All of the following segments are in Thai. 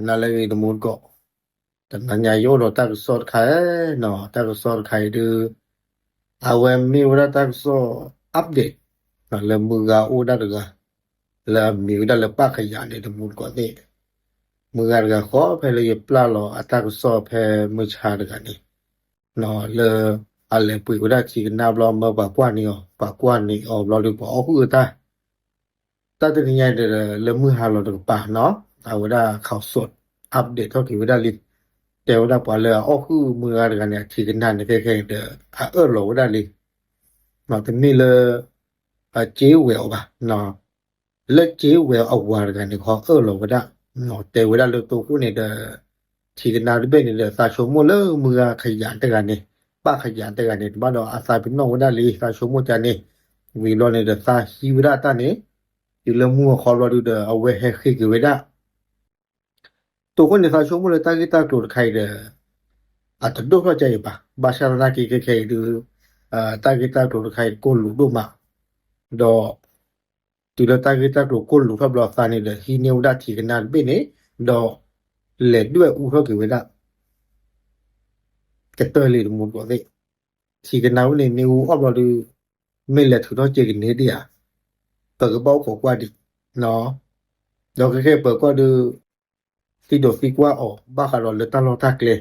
nalagi namun ko tananya yo do tak sot khai no tak sot khai de awem mi wala tak so update na le mu ga o da ga la mi da le pa khaya ne namun ko de mu ga ga kho phe le pla lo atak so phe mu cha da ga ni no le ale pui ko da chi na blo ma ba kwa ni o blo lu po o hu ta ta de ni ya de le mu ha lo de pa no awada ข่าวสดอัปเดตเท่าที่ว่าลิแต่ว่าปอเลยอ๋อคือมืออะไรกันเนี่ยที่กันนั่นแค่ๆเด้อโหลได้ลิมาถึงนี่เลยเจเวลป่ะเนาะแล้วเจเวลเอาว่ากันเนี่ยขอโหลก็ได้เนาะแต่ว่าเลยตัวกูเนี่ยที่กันนั่นเป็นเนี่ยซาชโมเลยมือขยันแต่กันเนี่ยป้าขยันแต่กันเนี่ยบ้านเราอาศัยเป็นน้องได้ลิซาชโมจานเนี่ยวีรอเนี่ยซาฮีวราตาเนี่ยอยู่เรื่องมัวขอรอดูเอาไว้ให้คิดไว้ได้तो को ने साशो मोले ताकि ता तो खाइ दे आ तो दो जाय बा बाशा ना की के खाइ दु ताकि ता तो खाइ को लु दो मा दो तु दा ताकि ता तो को लु फब लो सा ने दे ही ने उडा थी कना बे ने दो ले दुए उ थो के वे da के तो ले मु को दे थी कना ने ने उ ऑफ लो दु मे ले थु तो जे के ने दियाเปิดกระเป๋าของกว่าดิเนาะดอกแค่เปิดก็ดูที่โดฟิกว่าออกบ้าคารอนเลยตั้งรอทักเลย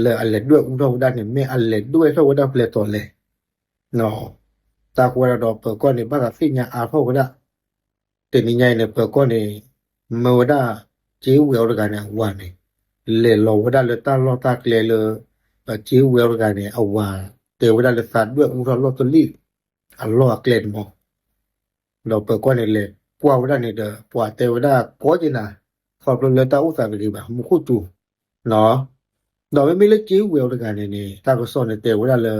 เลยอันเล็ดด้วยอุ้งเท่าด้านเนี่ยไม่อันเล็ดด้วยเท่าด้านเพลตอนเลยเนาะตากว่าดอกเปิดก็เนี่ยบ้ากับสิ่งอย่างอาเท่าก็ได้แต่นี่ไงเนี่ยเปิดก็เนี่ยเมื่อได้เจียวเวลกันเนี่ยวันเนี่ยเลยเราก็ได้เลยตั้งรอทักเลยเจียวเวลกันเนี่ยเอาว่าแต่ว่าได้เลยสัตว์ด้วยอุ้งเท่าลอตเตอรี่อันรอเกลนมองเราเปิดก็เนี่ยเลยกว่าได้เนี่ยเด้อปว่าแต่ว่าได้ก็จินะขอบเลยตาอุตส่าห์ไปดีบ่มุคุจูเนาะดอกไม่เลยจิ้วเวลกันนี่ตาก็สอนเนี่ยแต่ว่าเลย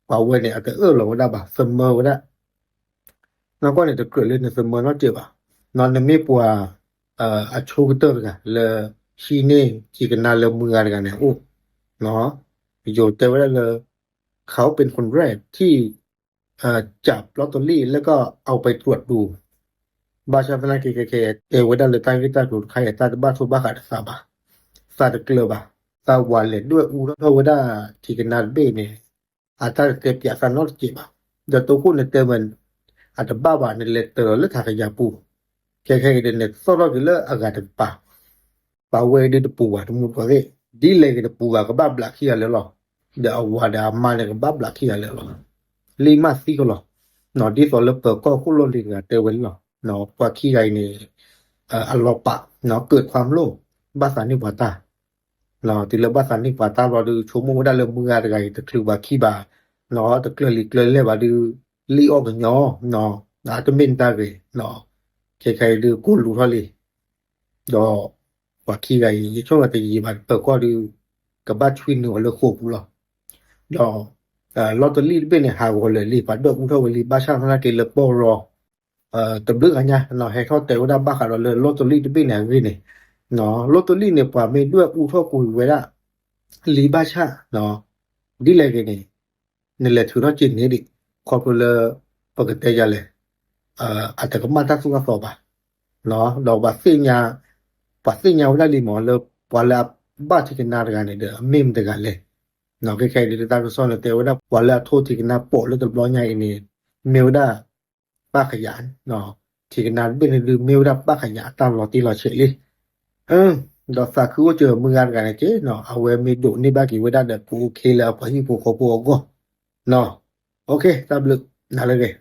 ป่าเวเนี่ยแต่เราว่าได้บ่เสมอว่าได้แล้วก็เนี่ยจะเกิดเล่นเสมอเนาะเจ็บอ่ะนอนเนี่ยไม่ปัวอโชกเตอร์กันเลยชีนี่ที่กันนาเลยมือกันเนี่ยโอ้เนาะอยู่แต่ว่าเลยเขาเป็นคนแรกที่จับลอตเตอรี่แล้วก็เอาไปตรวจดูบาชาฟนาเคเอวดาเลยตากิตาดูใครตาบ้าทุบ้าขาดซาบะซาตะเกลบะซาวาเลด้วยอูทวดาที่กันนาเบเนี่ยอาตาเตปยาซานอจิบะเดตัวคุณเนี่ยเตมันอาตบ้าบาเนี่ยเลเตอร์และทากยาปูเคเดเนี่ยซอรกิเลอากาตปาเวเดตปูวะทุมุก็เรดีเลกเดปูวะก็บ้าบลักขี้อะไรหรอเดอวาดามาเนี่ยก็บ้าบลักขี้อะไรหรอลีมาซีก็หรอนอดีสอลเปก็คุโลลิงอ่ะเตเวนหรอเนาะกว่าขี้ไกนี่อัลลอปะเนาะเกิดความโลภบาสานิวาตาเนาะติเลบาสานิวาตาบ่ดูชั่วโมงได้เลยมืออะไรตะคลือบาขี้บาเนาะตะเกลลิเกลเลยบ่ดูลีออกเนาะเนาะอาตเมนตาเกเนาะใครๆดูกูรู้ทอลีดอกว่าขี้ไกช่วงตะยีบัดเปิดก็ดูกับบ้านชวินหนูเลยโคบหรอดอกลอตเตอรี่เป็นเนี่ยหาก็เลยรีบปัดดอกอุ้งเท่าลีบาชานะเกลปอรอตะบึกอันเนี่ยเนาะให้เขาแต่ว่าได้บ้าก็เลยลอตเตอรี่เป็นเนี่ยวินี่เนาะลอตเตอรี่เนี่ยป่าไม่ด้วยอุ้งเท่ากูเวลาลีบาชาเนาะดีเลยกันนี่แหละถือว่าจริงนี่ดิขอบเลยปกติจะเลยอาจจะก็มาทักสุขภาพป่ะเนาะดอกบาสิญญาปัสิญญาเวลาลีหมอเลยปอลาบ้าที่กันนากันเนี่ยเด้อมิมแต่กันเลยเนาะใครๆดิตาก็สอนแล้วแต่ว่าปอลาโทษที่กันนาโปะแล้วตบล้อใหญ่นี่เมลได้ป้าขยันเนาะที่กันนาเป็นลืมเมลได้ป้าขยันตามรอตีรอเฉยเลยดอกสักคือว่าเจอมือกันเจ๊เนาะเอาไว้มีดุนี่บ้ากี่เวลาเด็กกูโอเคแล้วพอที่กูขอพวกก็เนาะโอเคตามลึกนั่นเลย